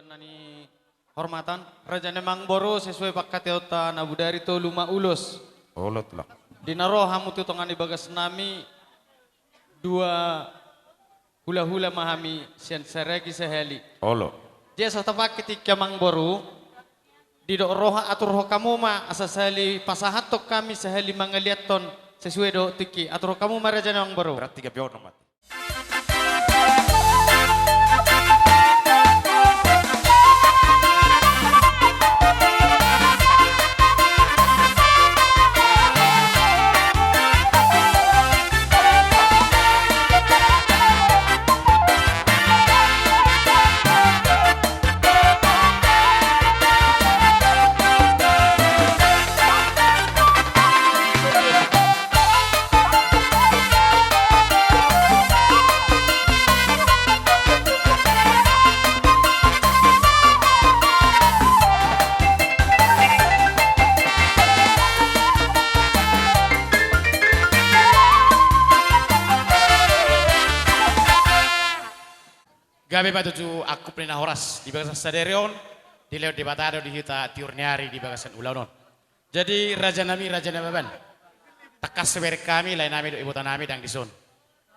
nani hormatan Raja Nemangboro sesuai pakkateota nabu dari to luma ulus. Olot lah. Dinaro hamu tu tongan bagas nami dua hula-hula mahami sian seregi seheli. Olo. Dia satapak ketika Mangboro di do roha atur roh kamu ma asasali pasahat tok kami seheli mangaliat ton sesuai do tiki atur roh kamu ma Raja Nemangboro. Berat 3 pion mati. Gabe batuju aku pernah horas di bagasan Saderion, di lewat di Batado di Hita Tiurniari di bagasan Ulaunon. Jadi raja nami baban. Takas seber kami lain nami do ibu tanami dang dison.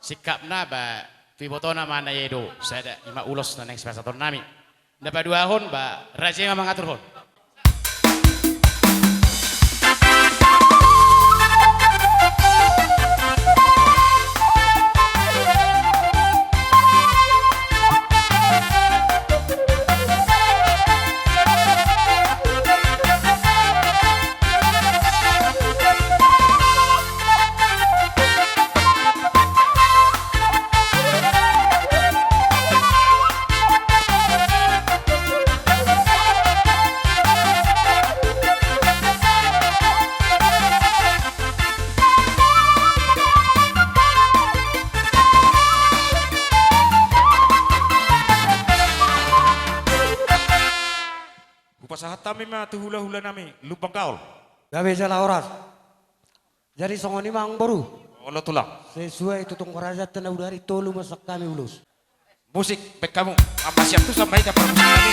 Sikapna ba ibotona mana yedo sada ima ulos na neng sepasaton nami. Dapat 2 hon ba raja yang mengatur hon. Pasahat kami mah tu hula-hula nami lubang kaul. Gabe salah oras. Jadi songoni Mangboro Olot tulang. sesuai tutung raja tanah udari tolu masak kami ulus. Musik pek kamu apa siap tu sampai ke permusik kami.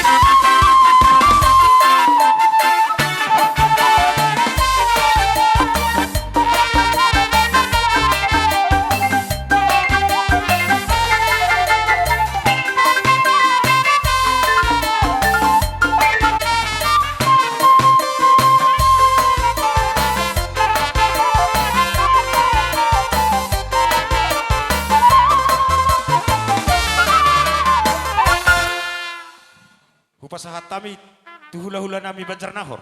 Pasahat kami tu hula-hula nami Banjar Nahor.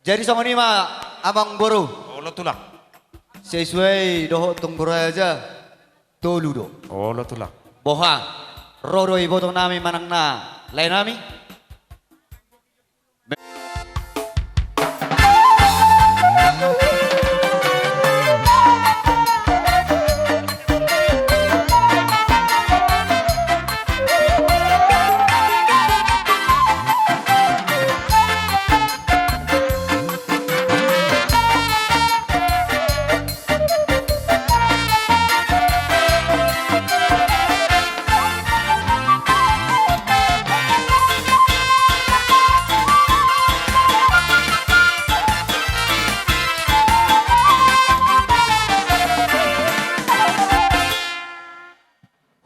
Jadi sama ni mah Abang Boro Olot tulang. sesuai doho tunggura aja tolu do. Olot tulang. Boha rodo ibu tong nami manang na lain nami.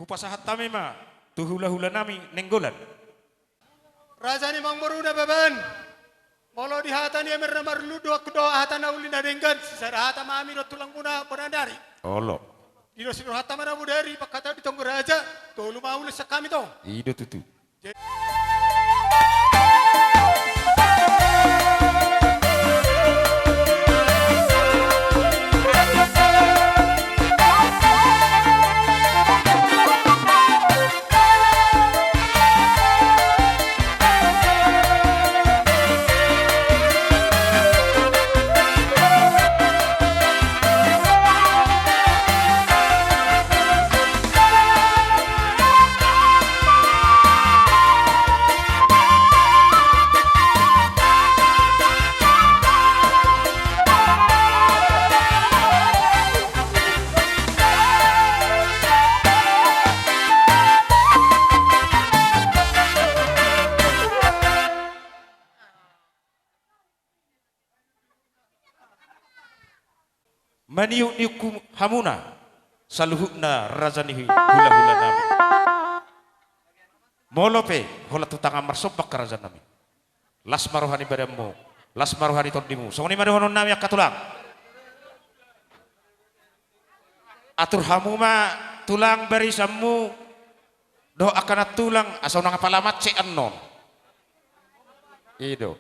Pasahat kami mah tu hula-hula nami nenggolan. Raja ni Mangboro na baban. Molo di hata ni emer na marludo aku doa hata na uli na denggan. Sisara hata mami do tulang muna penandari. Olo. Di do sino hata mana mudari pakata di tonggo raja. Tolu mau sa kami to. Ido tutu. maniuk-niuk hamuna saluhutna razanihi hula-hula nami. Molope hola tutang amar sopak ka raza nami. Las marohani badamu, las marohani tondimu. Songoni marohonon nami akatulang. Atur hamuma tulang barisamu do akan tulang asal nang palamat ce anon. Ido.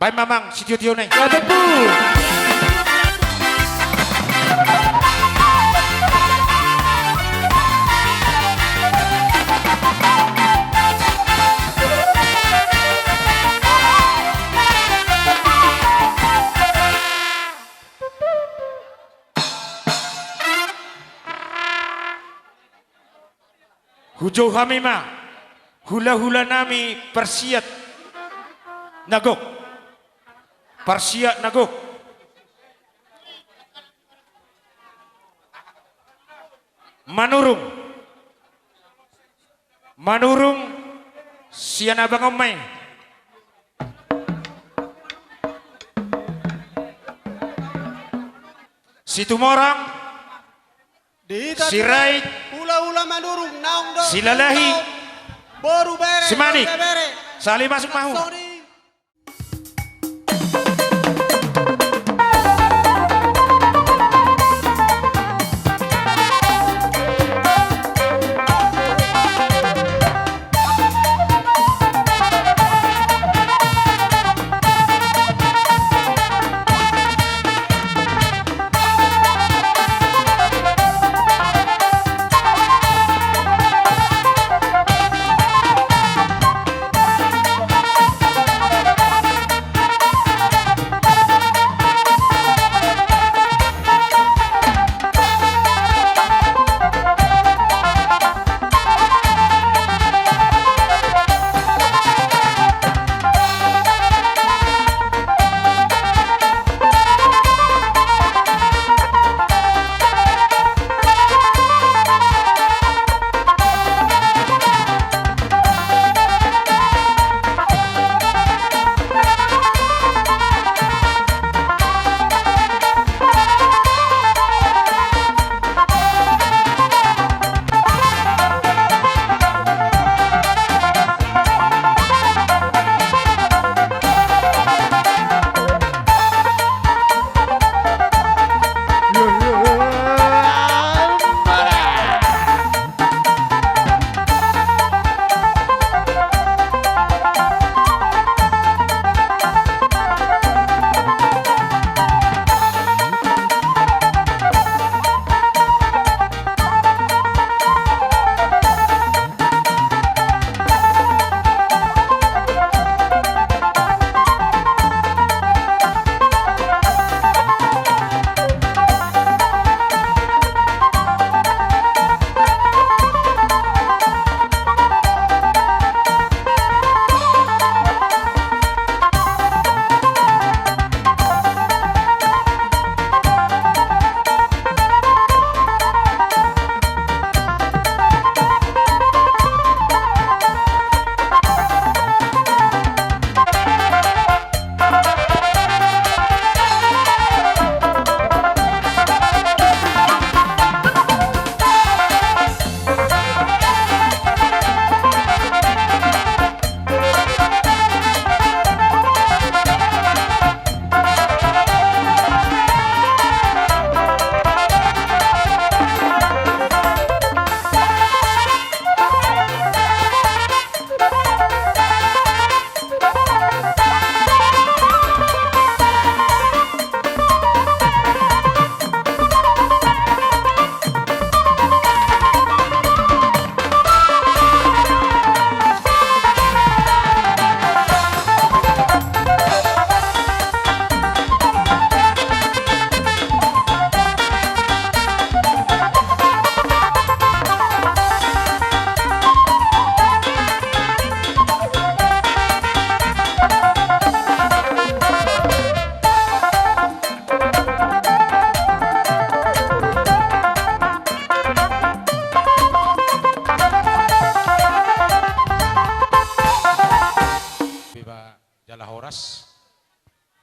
Pai mamang si tio nih. Hujo hamima, hula-hula nami persiat nagok, persiat nagok. Manurung, manurung siana bangomay. Situmorang, Dita sirait, ula-ula manurung naong do. silalahi, Boru bere. Simanik. boru bere. sali masuk mahu. Sorry.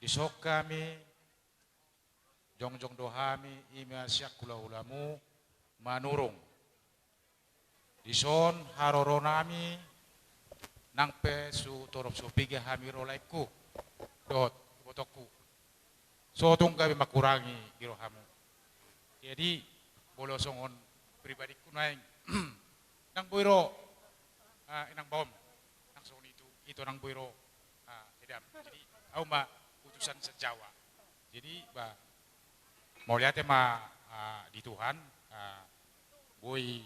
Isok kami, jongjong dohami, ima siak kula ulamu, manurung. Dison haroronami, nang pe su torop su piga hami rolaiku, dot botoku. Sotung kami makurangi girohamu. Jadi bolosongon pribadiku naing, nang boiro, nang bom, nang son itu nang boiro, edam. Jadi au ma utusan sejawa. Jadi mau lihat di Tuhan, boy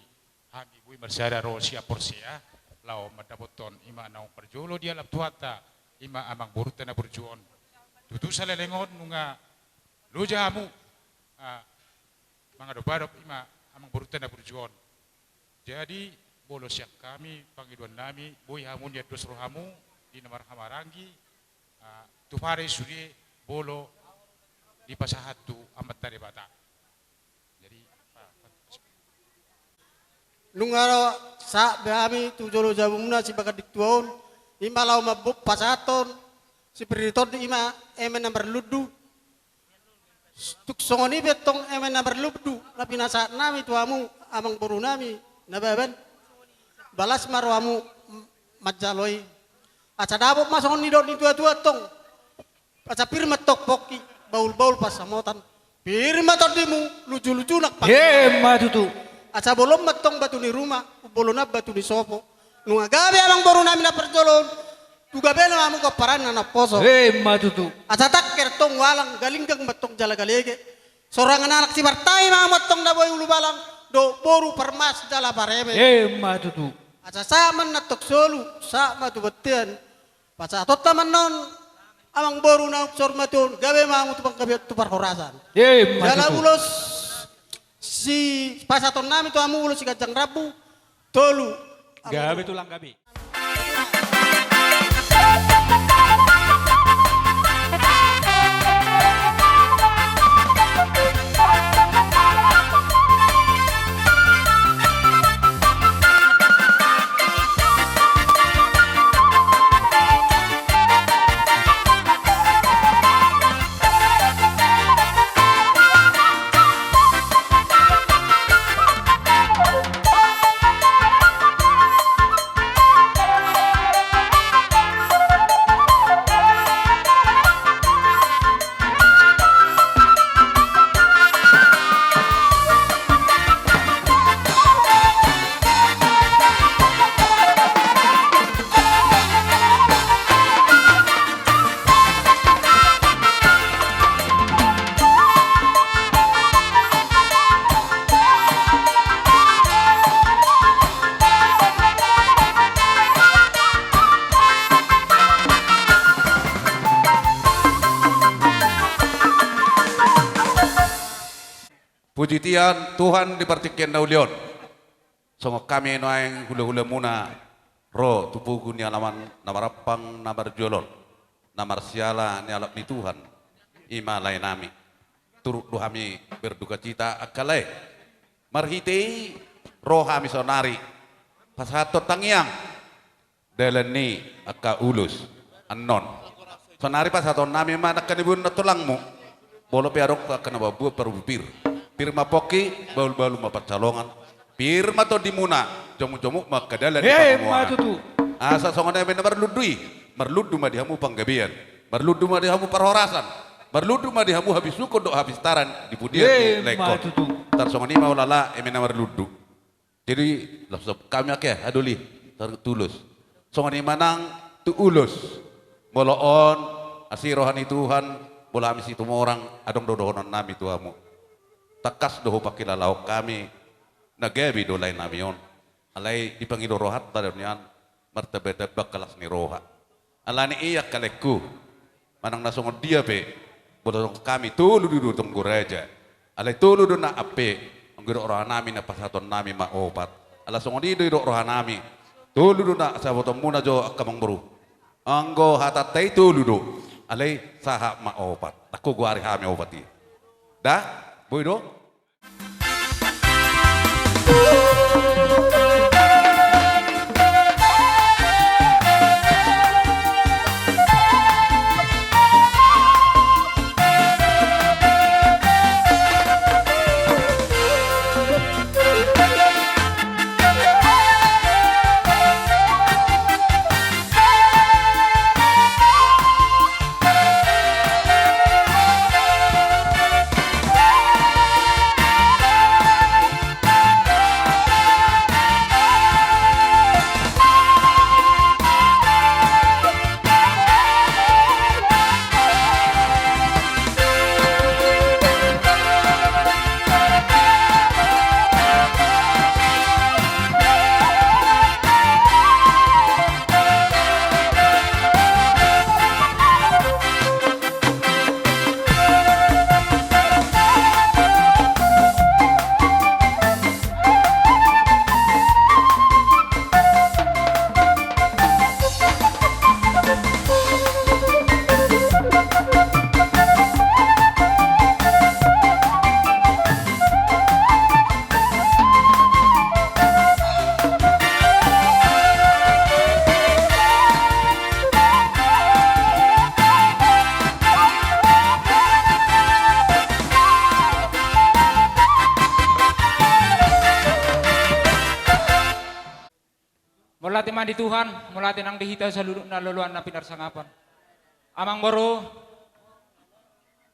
hami boy marsada ro sia porsia, lau madapoton ima naung perjolo dia lap tuata, ima amang buruta na berjuon. Tutu salelengon nunga lujamu, mga dobarop ima amang buruta na berjuon. Jadi bolos yang kami panggiduan nami, boy hamun dia dos rohamu di namar hamarangi, tupare suri bolo di pasahatu amat tadi bata. Jadi Nungaro sa kami tujolo jabungna si bakat diktuon, ima lau mabuk pasaton, si periton ima emen nambar ludu. Tuk songoni betong emen nambar ludu, tapi nasa nami tuamu amang boru nami, nababan. Balas marwamu majaloi. Aca dabok masongon ni dot ni tua-tua tong. Aca pirma tok poki, baul-baul pasamotan. Pirma tadimu lucu-lucu nak pak. Matutu. Aca bolom matong batu ni rumah, bolona batu ni sopo. Nunga gabe amang boru nami na perjolon. Tuga beno amu ko paran na poso. Matutu. Aca takker tong walang galinggang matong jala galege. Sorangan anak si bartai matong na boy ulu balang. Do boru permas jala barebe. Matutu. Aca saman na toksolu, sama tu betian. Paca tot taman non, amang boru na uksor matun, gabe mamu tu pangkabiat tu parhorasan. Jala ulos si pasaton nami tu amu ulos si kacang rabu, tolu. Gabi tulang gabi. puji tian Tuhan dipertikian daulion. Songo kami noeng hula-hula muna ro tupuku ni alaman namarapang namar jolon. Namar siala ni alap ni Tuhan. Ima lain nami. Turut duhami berduka cita akalai. Marhiti rohami sonari. Pasato tangiang. Deleni aka ulus. Anon. Sonari pasato nami mana kanibun na tulangmu. Bolo piarok akan babu perubir. Pirma poki baul-baul mapacalongan. Pirma to dimuna jomu-jomu makadalan di Matutu. asa songone men merludui. Merludu madihamu panggabian. Merludu madihamu perhorasan. Merludu madihamu habis suku do habis taran di pudian di lekor. Matutu. Tar songoni mau lala emena merludu. Jadi kami akeh aduli tulus. Songoni manang tu ulus. Moloon asirohani Tuhan bola amis itu orang adong dodohonon nami tuamu. Takas doho pakila lauk kami nagebi do lain namion. Alai dipanggil rohat tadonian martabeda bakalas ni roha. Alani iya kaleku manang nasongon dia pe bodong kami tulu dudu tunggu raja. Alai tulu do na ape anggiro roha nami na pasaton nami ma opat. Ala songon di do roha nami tulu do na sabotom muna jo akamang buru. Anggo hatatai tulu do alai saha ma opat. Aku guari hami opati. Dah boy do. Mulati mandi Tuhan, mulati nang dihita sa naluluan na pinarsangapan. Amang boro,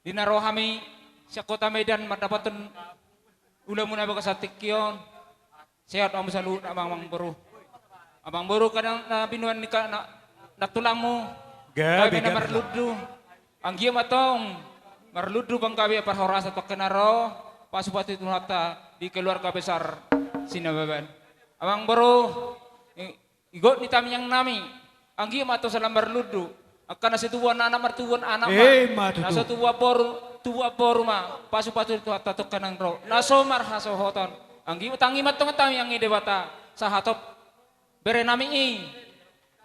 dinaro kami sa kota Medan madapaton ulam muna baga sa tikyon. Sehat ang salut amang boro. Amang boro ka na binuan ni ka na tulang mo. Gabi na marludu. Ang giya matong marludu bang gabi parhorasa to kenaro pasupati tunata di keluarga besar Sinababan. Amang boro igot ni tamyang nami. Ang giya mato sa lambar ludu. Akan nasi tubuan anak martubuan anak ma. Nasa tubuan poru ma. Pasu-pasu itu tatok kanang ro. Naso marhaso hoton. Anggi tangi matong tami yang ide bata. Sahatop bere nami i.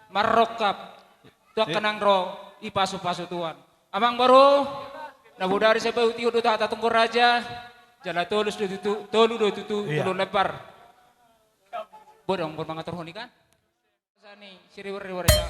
Marrokap. Tuak kanang ro. I pasu-pasu tuan. Amang baru. Nabudari sa bauti udah tatong raja. Jala tolus do tutu. Tolu do tutu. Tolu lebar. Bodong mga turhuni kan. Sani siriwar-riwar sa.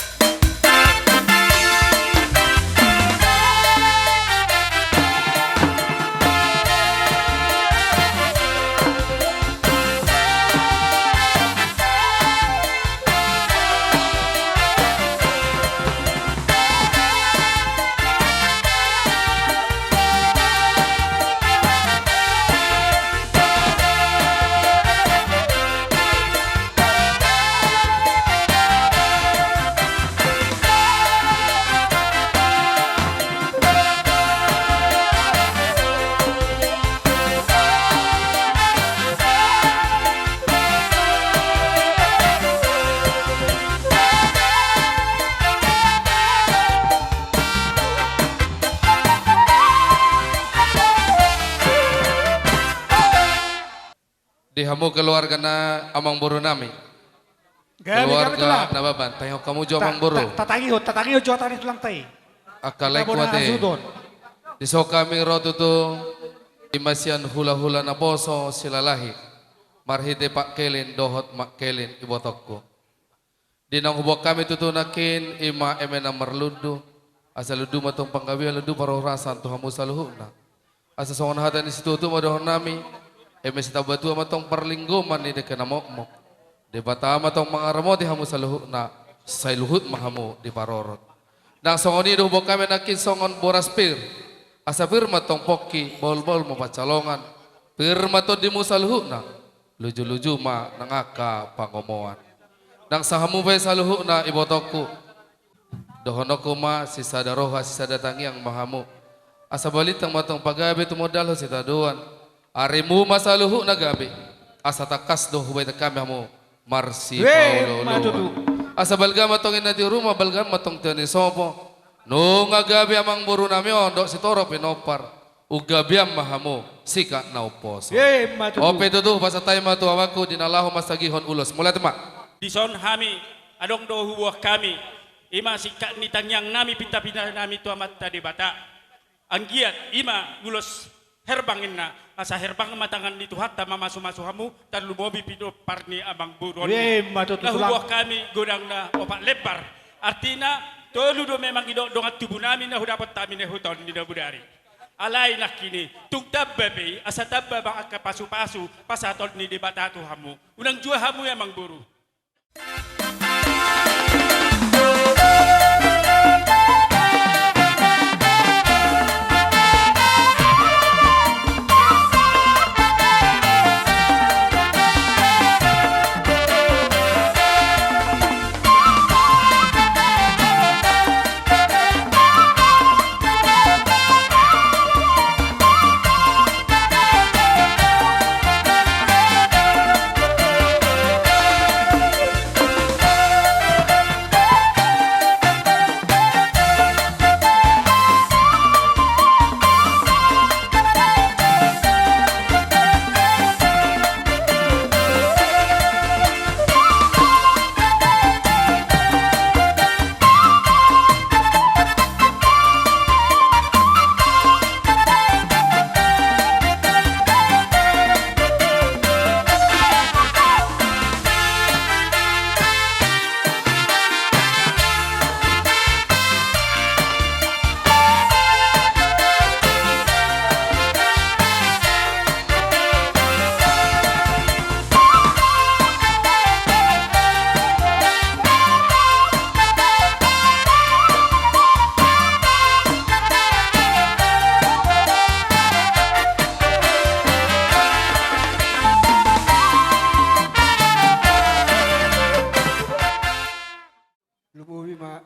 Dihamu keluarga na amang buru nami. Keluarga na baban. Tayo kamu jo amang buru. Tatangi jo tani tulang tay. Akalay kuwate. Diso kami roto to imasian hula-hula na boso silalahi. Marhite pak kelin dohot mak kelin ibotokko. Dinang hubok kami tutunakin ima emena marludu. Asa ludu matong panggawi ludu parorasan tuhamu saluhuna. Asa songon hatan institutu madohon nami. Emes tabatu matong perlingguman ni deka namokmok. Di bata matong mangaramo di hamu saluhut na sailuhut mahamu di parorot. Nang songon ini hubok kami nakin songon boras pir. Asa pir matong poki bol-bol mo pacalongan. Pir matong di musaluhut na luju-luju ma nangaka pangomoan. Nang sahamu bay saluhut na ibotokku. Dohonoko ma sisa daroha sisa datangi yang mahamu. Asa balitang matong pagabi tumodal ho sitaduan. Arimu masaluhu nagabi asa takas do hubay kami mo marsi paulo asa balgam matong ina di rumah balgam matong tani sopo no ngagabi amang buru nami ondo si toro pinopar ugabiam mahamu sika nauposo ope dudu basa tayo matu awaku dinalahu masagihon ulos mulai temak dison hami adong do hubuah kami ima sika ni tangyang nami pinta-pinta nami tu amat tadi bata anggiat ima ulos herbangin na asa herbang matangan itu hatta mamasu-masu hamu dan lumobi pido parni abang buron lahubuah kami godang na opak lebar artinya tolu do memang ido dongat tubuh nami na hudapat tami ne huton di budari alai nak kini tung tabbabe asa tabba bang akka pasu-pasu pasatol ni di batatu hamu unang jua hamu emang buru.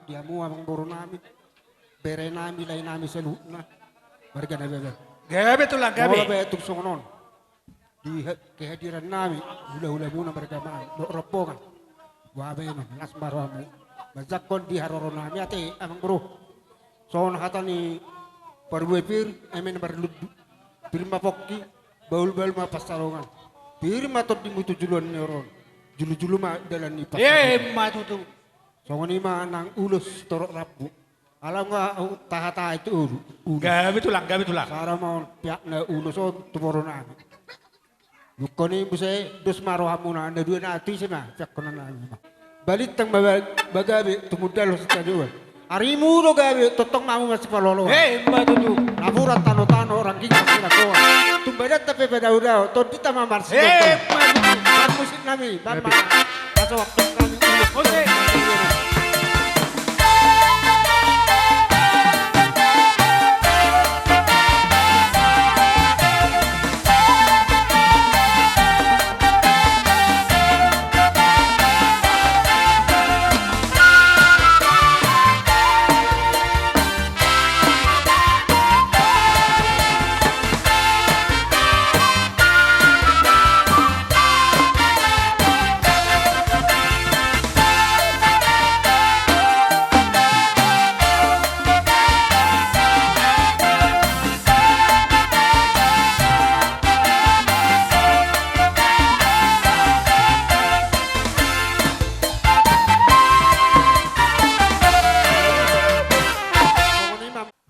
dia mu amang boro nami. Bere nami lay nami seluna. Mereka na bebe. Gabi tulang gabi. Wala ba itong songonon. Di kehadiran nami, hula-hula muna mereka man. Do ropongan. Wabe man, las maramu. Mazakon di haroro nami ate amang boro. Soon hata ni parwepir, emen barludu. Pirma pokki, baul-baul ma pasarungan. Pirma tot di mutu juluan ni oron. Julu-julu ma dalan ni pasarungan. Matutu. Soon ni ma nang ulus torok rabu. Alam nga taha-taha itu ulu. Gabi tulang, gabi tulang. Sara mau pihak na ulus on tumoro nami. Lukon ni busay dos marohamu na anda dua nati sina pihak kono nami. Balit tang bagabi tumudal sa tajuan. Arimu lo gabi totong mamu masih palolo. Matutu. Naburan tano-tano orang gigi sila koa. Tumbedat tapi pada udah to kita mamar sih. Matutu. Ban musik nami, ban mana. Masa waktu kami ulus. Oke.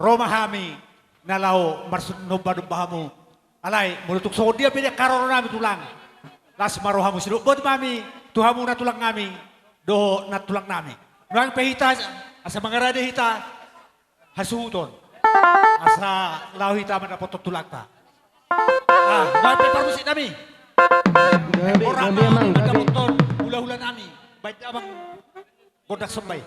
Romahami nalau marsud nombadu bahamu alai mulutuk so dia pilih karoro nami tulang las marohamu silu bot mami tuhamu na tulang nami do na tulang nami nuang pehita asa mangarade hita hasuton asa lau hita mendapat tulang ta nuang pehita musik nami orang mami mendapat ton hula-hula nami baik abang bodak sembay.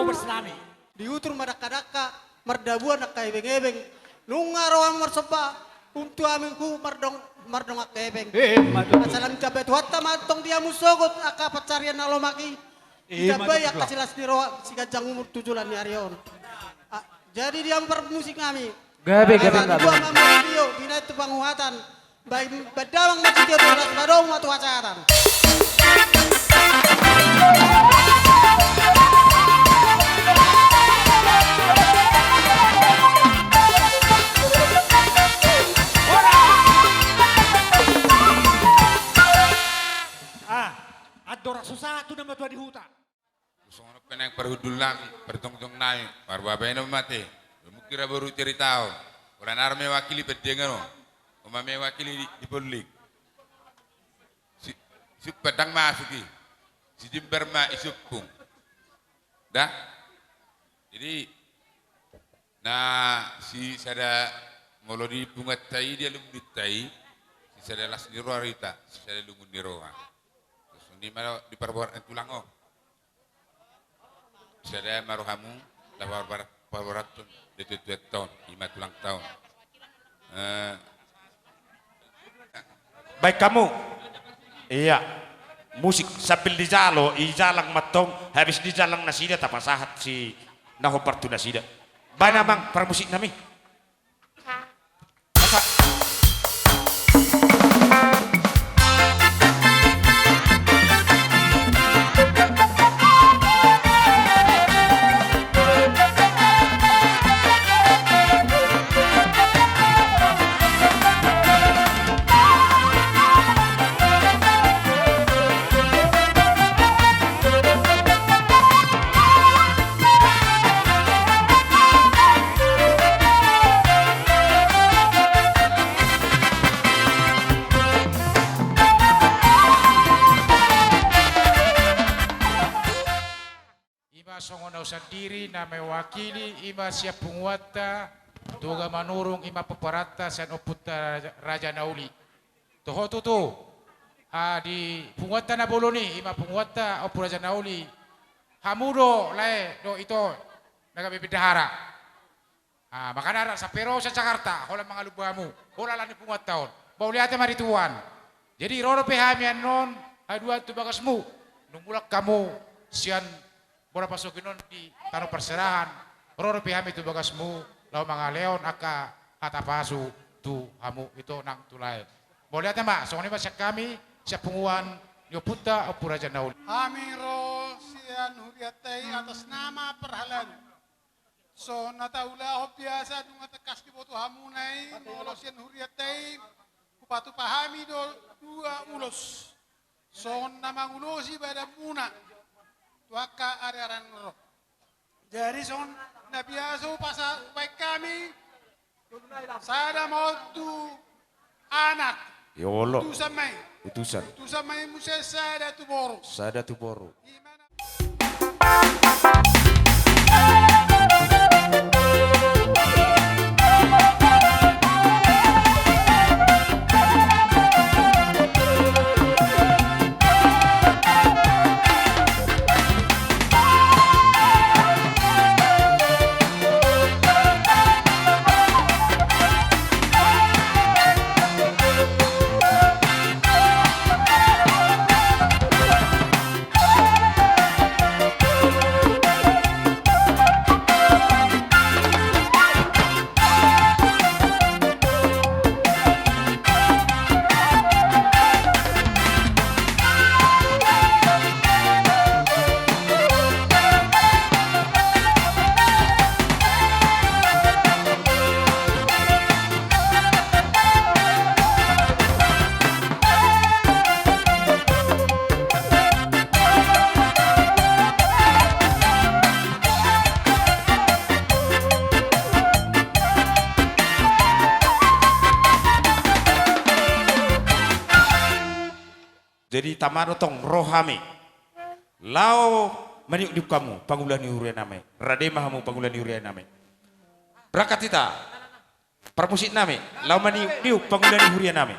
Tahu berselami. Diutur madaka-daka, mardabuan nak ebeng-ebeng. Nungaro ang marsaba, untuk amingku mardong akebeng. Asalam capet hatta matong dia musogot aka pacarian nalomaki. Capay akasilas ni roa si gajang umur 7 ni Arion. Jadi dia permusik kami. Gabe Dua mama video bina itu penguatan. Baik bedawang macam dia tuh badong atau acaraan. Adora susah tu nama tua di hutan. Sono peneng perhudulang, pertong-tong naik, parbabaino mati. Mukira baru ceritao. Orang arme wakili pedengano. Umame wakili di polik. Si pedang masuki. Si jember ma isupung. Dah. Jadi nah si sada molo di bungat tai dia lumut tai. Si sada las niro arita, si sada lungun niroa. Ini malah diperbuat tulang oh. Saya maruhamu dah perbuatan di 2 tahun, 5 tulang tahun. Baik kamu, iya, musik sambil di jalo, i jalang matong, habis di jalang nasida tak pasahat si naho partu nasida. Bana bang permusik nami. Songonau sendiri na mewakili ima siap penguata tuga manurung ima peparata san oputa Raja Nauli toho tutu di penguata na boloni ima penguata opu Raja Nauli hamudo lae do ito nagabibidahara makanara sa pero sa Jakarta hola mga lubamu hola lani penguata taon bauliate marituan jadi roro pehamian non aduan tu bagasmu nungulak kamu sian Bora pasukinon di tanah perserahan, roro pihami tu bagasmu, lau mga leon aka hatapasu tu hamu itu nang tulay. Boleh lihat mbak, soalnya masih kami siap penguan Yoputa opu Raja Nauli. Amiro sian huriatay atas nama perhalan. So nataula biasa dunga tekas di boto hamunay, molo sian huriatay kupatu pahami do 2 ulos. So namang ulosi pada muna. Waka araran roh. Jadi son nabiaso pasal baik kami sada mau tu anak. Ya Allah. Utusan. Utusan mai musa sada tu boru. Sada tu boru. Jadi tamano tong rohame. Lao maniuk di kamu pangulan yuria name. Radema hamu pangulan yuria name. Prakatita permusik name. Lao maniuk diuk pangulan yuria name.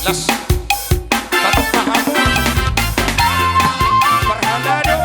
Las satu pahamu perhalado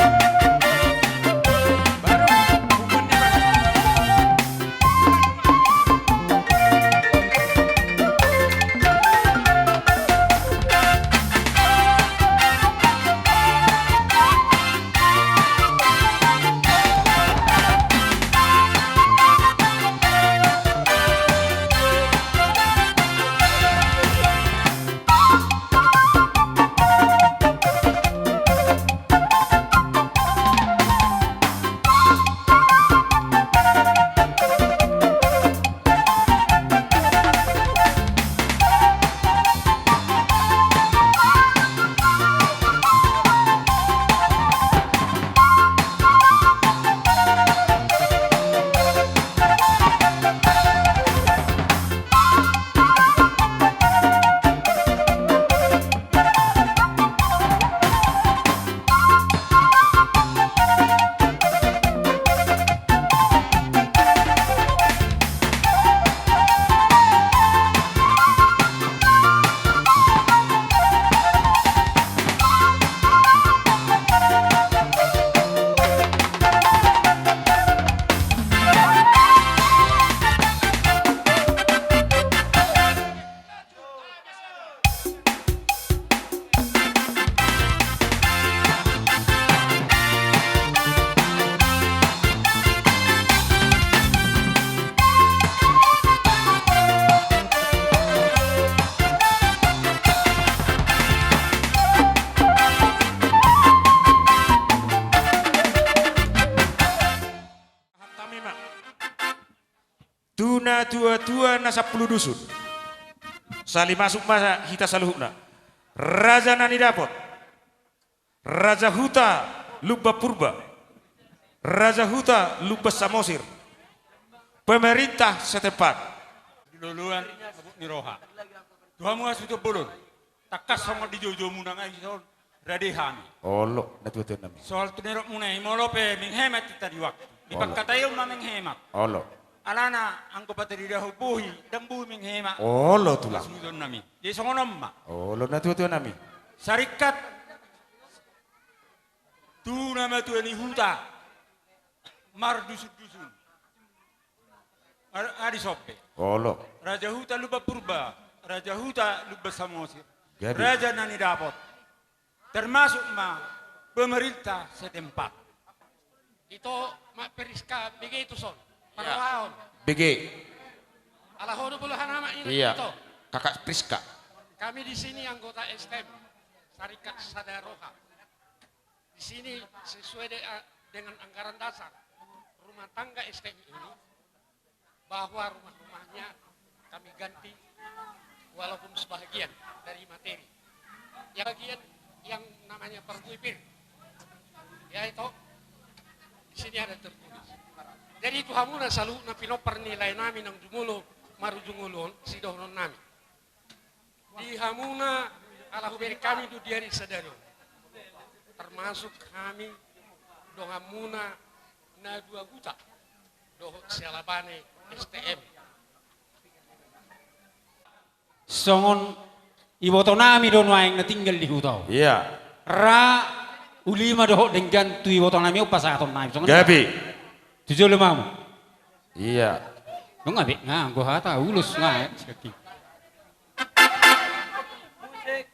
na tua-tua na 10 dusun. Sali masuk masa hita saluhukna. Raja nani dapot. Raja Huta Lubba Purba. Raja Huta Lubba Samosir. Pemerintah setempat. Diluluan ni roha. Tuhamu asuto bolon. Takas sama di jojo munang ay son radehami. Olo na tua-tua nami. Soal tunerok munay molope menghemat kita di waktu. Ipagkatayo na menghemat. Olo. Alana ang kapatid dah buhi dan buhi menghemat. Olo tulang. Sudon nami. Di songonom ma. Olo na tua-tua nami. Sarikat tu nama tu ni huta. Mar dusun-dusun. Adi sope. Olo. Raja Huta Lubba Purba, Raja Huta Lubba Samosir, Jadi. Raja Nani Dapot, termasuk pemerintah setempat. Ito, Periska, begitu son. Parawaon. BG. Alahodo puluhan nama ini Iya. ito. Kakak Priska. Kami di sini anggota STM, Syarikat Sadaroha. Di sini sesuai dengan anggaran dasar rumah tangga STM ini, bahwa rumah-rumahnya kami ganti walaupun sebagian dari materi. Yang bagian yang namanya perguipir, yaitu di sini ada tertulis. Jadi itu hamuna selalu na pinopar nilai nami nang jumulo maru jumulon sidohnon nami. Di hamuna ala huberi kami itu diari sadaro. Termasuk kami dongamuna na 2 juta doh sialabane STM. Songon iboto nami don waeng na tinggal di hutau. Iya. Ra ulima doho dengan tu iboto nami upasaton nami. Gabi. 75. Iya. Nung abi nga go hata ulus nga sekali.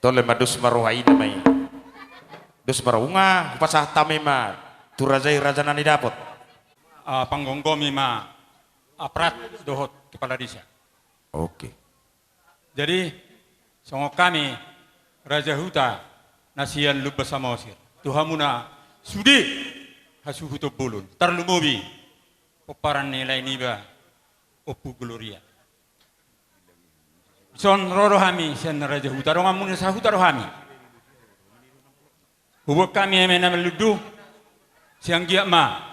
Tole madus marohai namai. Dus marunga pasah tamema. Tu rajai raja nani dapot. Panggonggomi ma aprat dohot kepala desa. Oke. Jadi songo kami Raja Huta Nasian Lubba Samosir. Tuhamuna sudi hasu huto bulun. Tarlumubi peparan nilai niba opu gloria. Son rorohami sen Raja Huta rongamun sa Huta rohami. Hubuk kami emena meludu siang gia ma.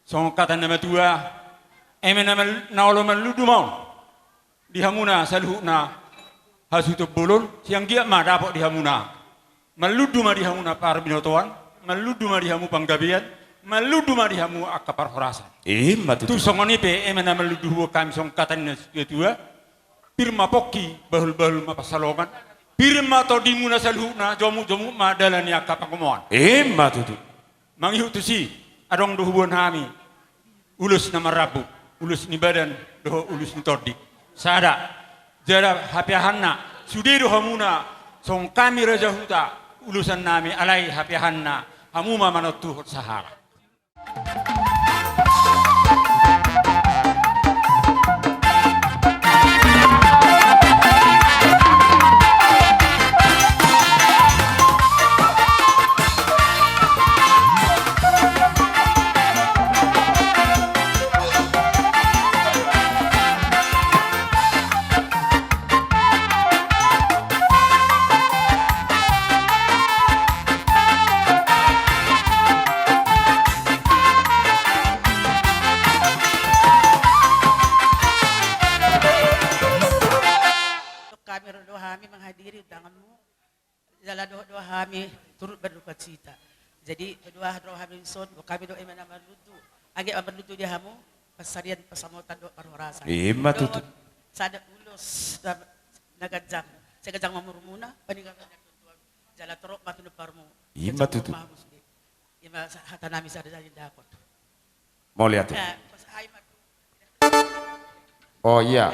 Songo kata nama tua emena naolo meludu mau. Dihamuna saluhna hasutu bulun siang gia ma dapat dihamuna meludu ma dihamuna par binotoan meludu ma dihamu panggabian meludu ma dihamu akapar horasan matu tu songoni pe emena meludu huwa kami song katan tua pirma pokki bahul ma pasalongan pirma to dimuna saluhna jomu ma dalani akapangomoan matu tu mangihu tu si adong dohuan hami ulus nama rabu ulus ni badan doho ulus ni tordi sada jara hapiahanna sudiru hamuna song kami Raja Huta ulusan nami alai hapiahanna hamuma manotu sahara. Kami berdoa kami menghadiri undanganmu. Dalam doa kami turut berduka cita. Jadi berdoa kami son kami doa mana berlutu. Agi berlutu dia kamu pasarian pasamutan doa perhorasan. Matu tu. Sada ulus nagajang. Saya gajang mamurumuna paninggalan jala terok matunu parmu. Matu tu. Ima hata nami sada jadi dakot. Mau lihat. Oh iya.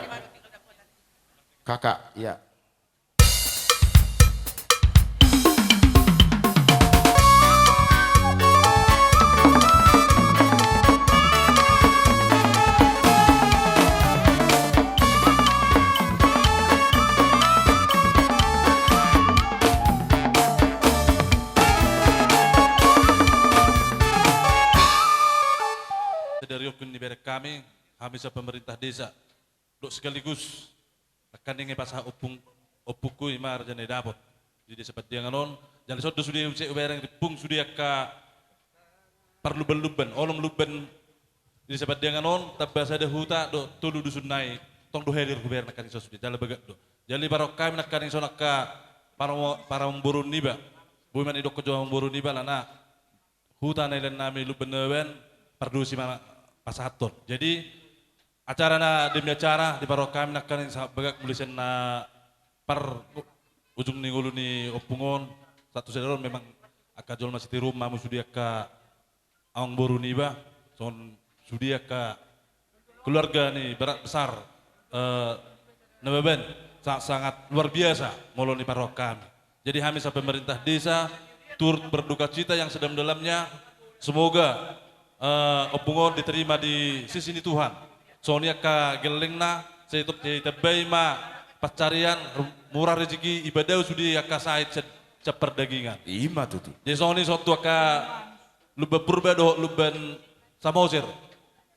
Kakak, iya. Dari hukum di kami sa pemerintah desa dok sekaligus akan ingin pasah opuku ima rajane dapot. Jadi seperti yang anon, jangan sodo sudah usai uberang dipung sudah ka perlu beluban, olom luban. Jadi seperti yang anon, tabas ada huta do tulu dusun nai, tong do helir kuber nak kaning sudah jalan begat do. Jadi barok kami nak kaning sonak ka para memburun niba, buman idok kejual memburun niba lana huta nailan nami luban newen perdusi mana pasaton. Jadi acara na demi acara di barok kami nak kaning begat tulisan na par ujung ni ngulu ni opungon satu sederon memang akajol masih di rumah musudia ka awang boru niba son sudia ka keluarga ni berat besar Nababan sangat luar biasa molon di parok kami. Jadi kami sa pemerintah desa turut berduka cita yang sedalam-dalamnya. Semoga opungon diterima di sisi ni Tuhan. Soalnya ka gelengna saya tebay ma pacarian murah rezeki ibadah sudah ka sait cepar dagingan. Ima tuh. Jadi soalnya suatu ka luba purba do luban samosir.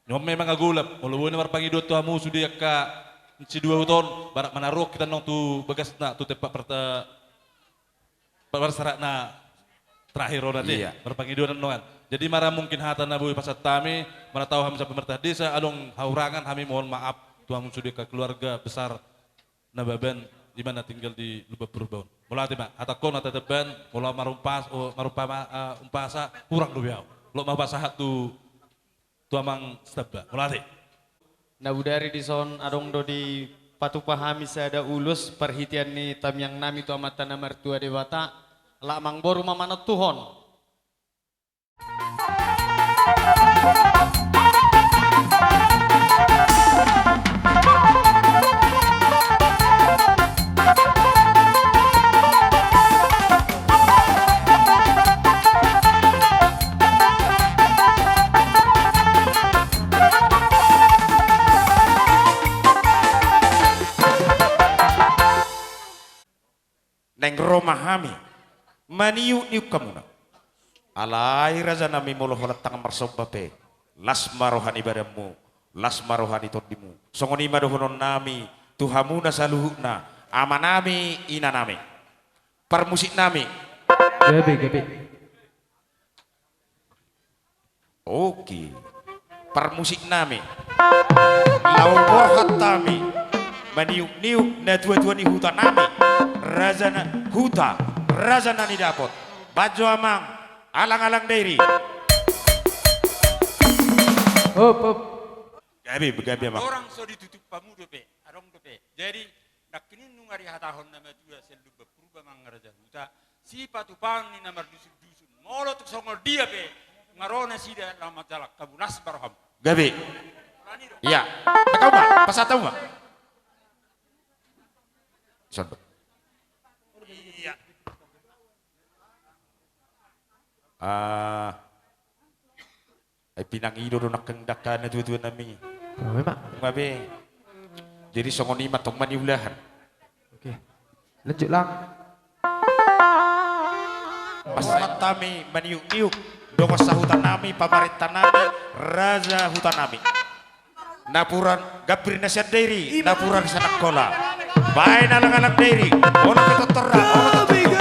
Nyom memang agulap. Walau ini marpangi do tuamu sudah ka si 2 tahun barak manarok kita nong tu begas na tu tepak persarat na terakhir nanti. Iya. Marpangi do nongan. Jadi marah mungkin hata nabu pasat tami mana tahu kami sa pemerintah desa along haurangan kami mohon maaf tuamu sudah ka keluarga besar Nababan di mana tinggal di Lubak Purbaun. Mula tiba, atakon atau teban, mula umpasa kurang lubiau. Lo mau pasahat tu amang staba. Mula ti. Nabudari di son adong do di patu pahami sada ulus perhitian ni tam yang nami tu amatan na mertua dewata la mang boru mamana tuhon. Neng romahami maniu-niu kamu na. Alai raja nami molo holat tangan marsobape. Las marohani badamu, las marohani todimu. Songoni madohonon nami, tuhamuna saluhuna, amanami inanami. Permusik nami. Gabi. Oke. Permusik nami. Laupor hatami. Maniuk-niuk na tua-tua ni huta nami. Razana huta, razana ni dapot. Baju amang, alang-alang dairi. Hop. Gabi amang. Orang so ditutup pamu dope, arong dope. Jadi nak kini nungari hatahon nama juga selu berubah mangaraja huta. Si patupang ni nama dusun. Molo tuk songol dia pe. Ngarona sida lama jalak kabunas barham. Gabi. Iya. Kau mah, pas tahu mah. Sondok. Iya. Ay pinangido ro nakkendakan na tuwa nami. Memang. Ngabe. Jadi songoni matong maniulahan. Oke. Lanjut lang. Pasat kami maniuk-niuk. Dongos sa hutan nami, pamarita nami, raja hutan nami. Napuran gabri na siya dairi, napuran sa nakola. Bahay na lang alang dairi. Ola ketotora, ola ketotora.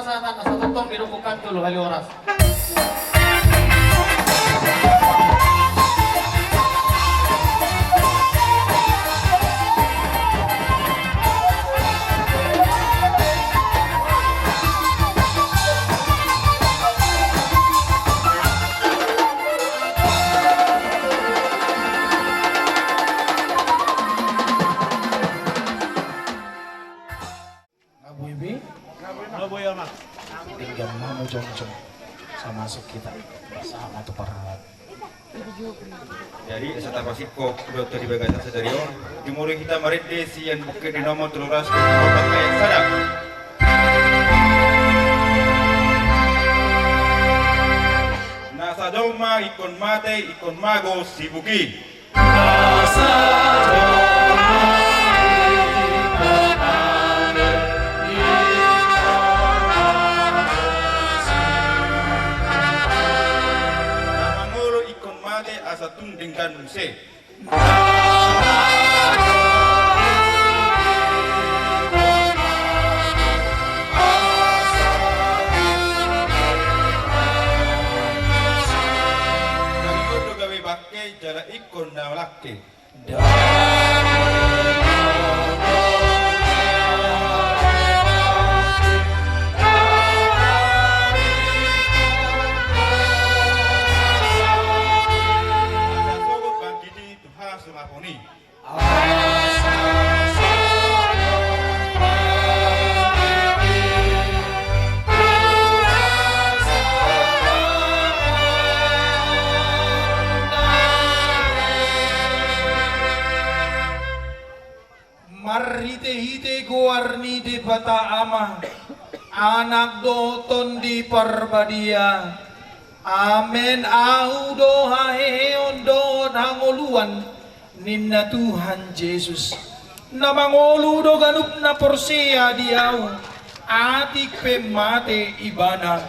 pasahatan asa totong dirukukan dulu hali oras. Tinggal mau jong-jong sama masuk kita sama tuh para jadi serta pasiko dokter di bagasan sedario dimulai kita marinde sian bukit di nomor teluras obat kayak sadap nasa doma ikon mate ikon mago sibuki nasa asa tundingkan muse Nagikodo gawe bake jala ikon na laki Sumapuni. Marhite-hite goarni di bata ama anak doton di parbadia amen au do haheon do hangoluan ninna Tuhan Yesus na mangolu do ganup na porsia diau atik pe mate ibana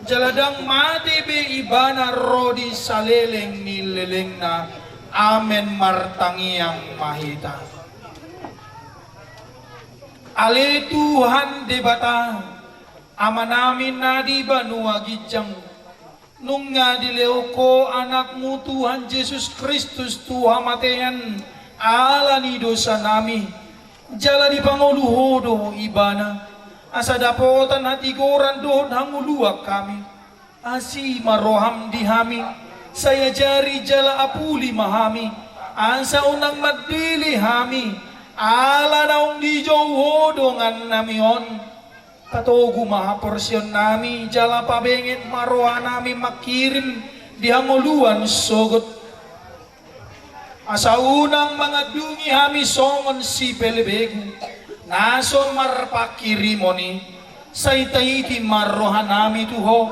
jaladang mate be ibana rodi saleleng ni leleng na amen martangiang mahita ale Tuhan debata ama namin na di banua gijang nung nga dileo ko anakmu Tuhan Yesus Kristus Tuhan matean ala ni dosa nami jala di panguluhodo ibana asa dapotan hati goran doon hanguluak kami asi maroham dihami saya jari jala apuli mahami asa unang madili hami ala naong di jauhodo ngan namion katogu maha porsyon nami jala pabengit maroa nami makirim di hanguluan sogot asa unang mangadungi hami songon si pelebegu naso marpakirimoni saitaiti maroha nami tuho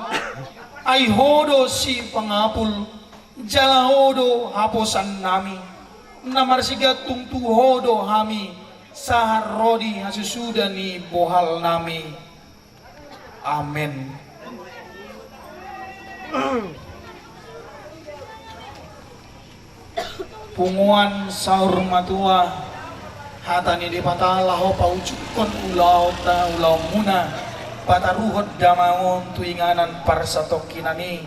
ay hodo si pangapul jala hodo haposan nami namarsigat tungtuhodo hami sahar rodi hasusuda ni bohal nami amen. Punguan sahur matua hatani di patala ho paucukon ulau ta ulau muna pataruhot damangon tuinganan parsatokinani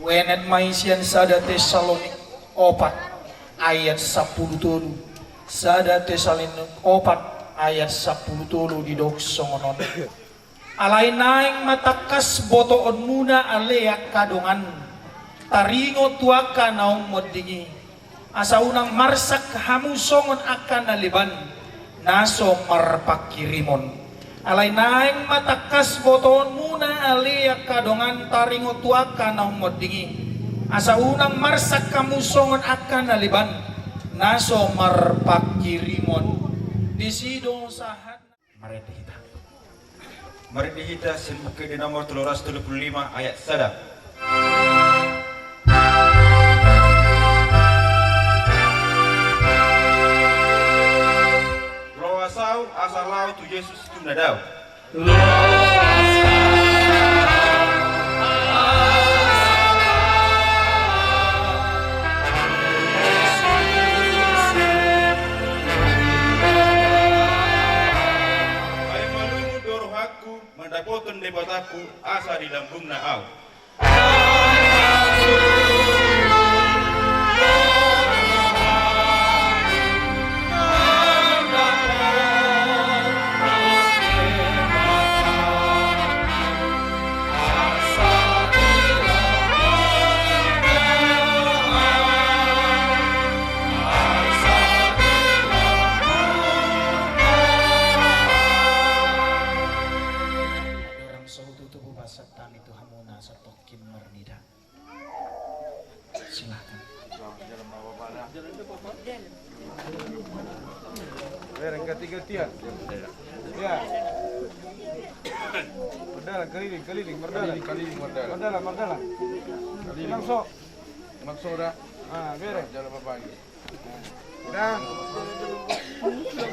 wenet maisian sada Tesalonik 4 ayat 10 tulu sada Tesalonik 4 ayat 10 tulu di doksongonon alay naing matakas botoon muna aleak kadongan taringo tuaka naong modingi asa unang marsak hamusongon akan naliban naso marpakirimon alay naing matakas botoon muna aleak kadongan taringo tuaka naong modingi asa unang marsak kamusongon akan naliban naso marpakirimon disido sahat mari dihita senbuke di nomor 335 ayat sada Roa sau asalau tu Yesus tu nadau aku mendapatkan debataku asa di lambungna au. Bereng ganti-gantian. Ya. Merdala keliling, merdala. Keliling merdala. Merdala. Langsung. Langsung dah. Bereng. Jalan pagi. Dah.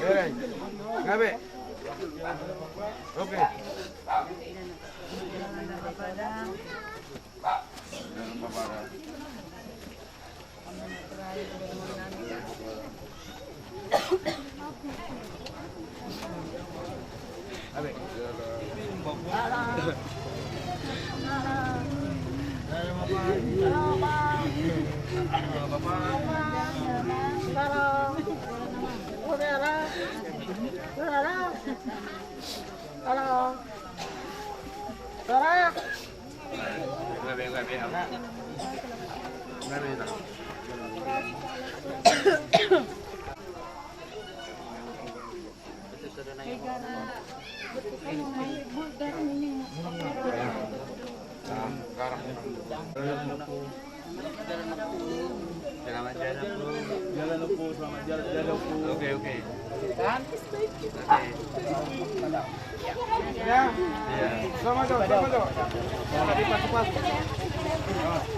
Bereng. Ngabe. Oke. Oke. Ya. Sama dong. Tadi pas.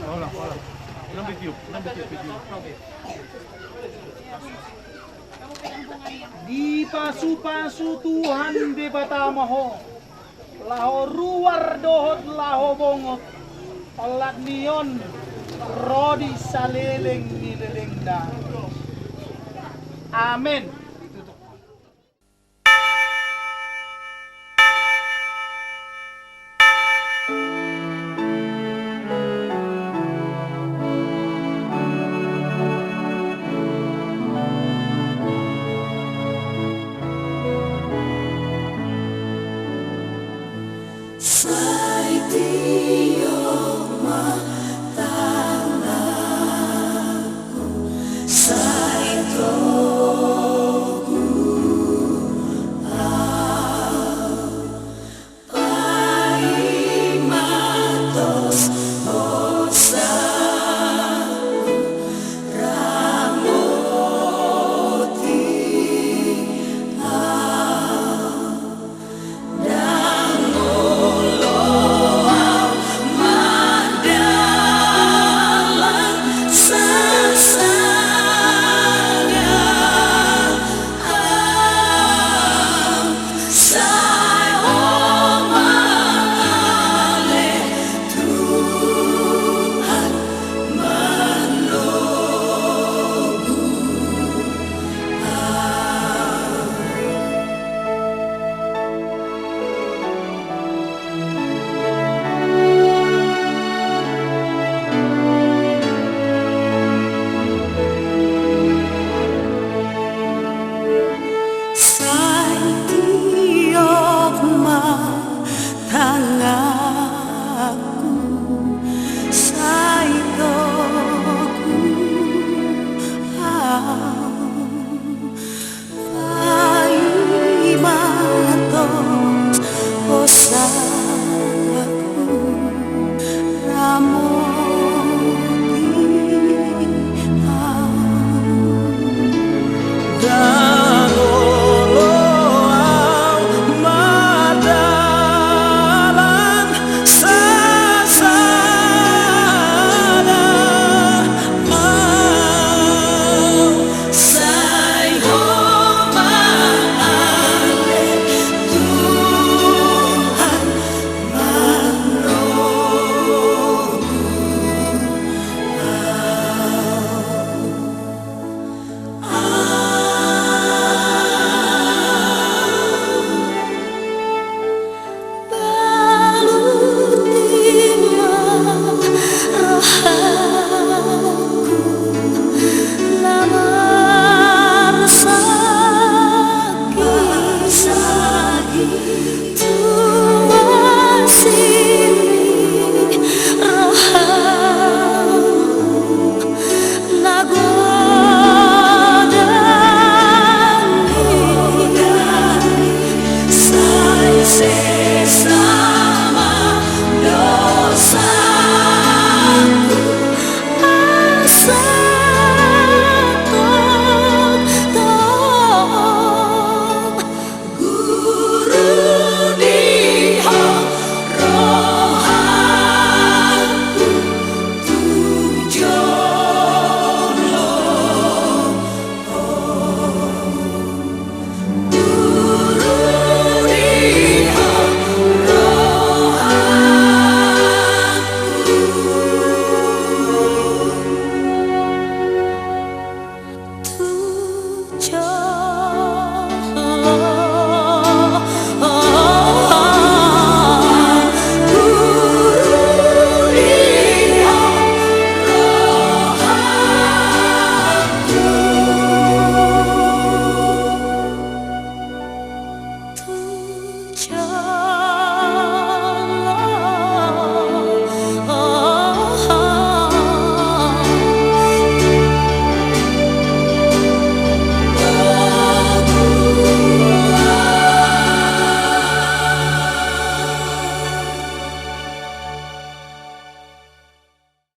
Olah. Ilang video. Di pasu-pasu Tuhan di Batamaho, laho ruar dohot laho bongot, alat nion rodi saleleng nilelengda. Amin.